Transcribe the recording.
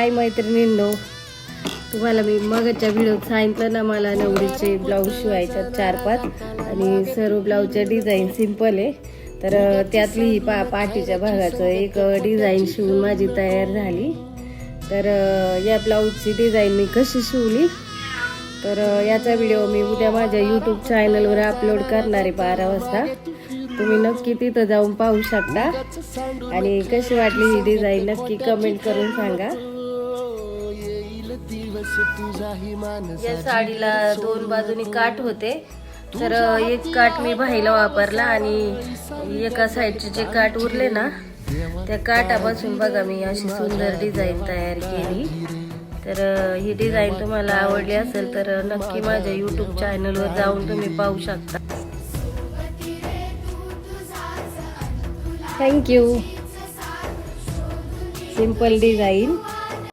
हाय मैत्रिणींनो, तुम्हाला मी मगच्या व्हिडिओत सांगितलं ना, मला नवरीचे ब्लाऊज शिवायच्यात 4-5 आणि सर्व ब्लाऊजच्या डिझाईन सिंपल आहे. तर त्यातली ही पाठीच्या भागाचं एक डिझाईन शिवून माझी तयार झाली. तर या ब्लाऊजची डिझाईन मी कशी शिवली तर याचा व्हिडिओ मी उद्या माझ्या यूट्यूब चॅनलवर अपलोड करणार आहे 12 वाजता. तुम्ही नक्की तिथं जाऊन पाहू शकता आणि कशी वाटली ही डिझाईन नक्की कमेंट करून सांगा. या साडीला 2 बाजूनी काठ होते, तर एक काठ मी भाईला वापरला आणि एका साईडचे जे काठ उरले ना त्या काठापासून बघा मी अशी सुंदर डिझाईन तयार केली. तर ही डिझाईन तुम्हाला आवडली असेल तर नक्की माझ्या यूट्यूब चॅनलवर जाऊन तुम्ही पाहू शकता. थँक्यू. Simple design.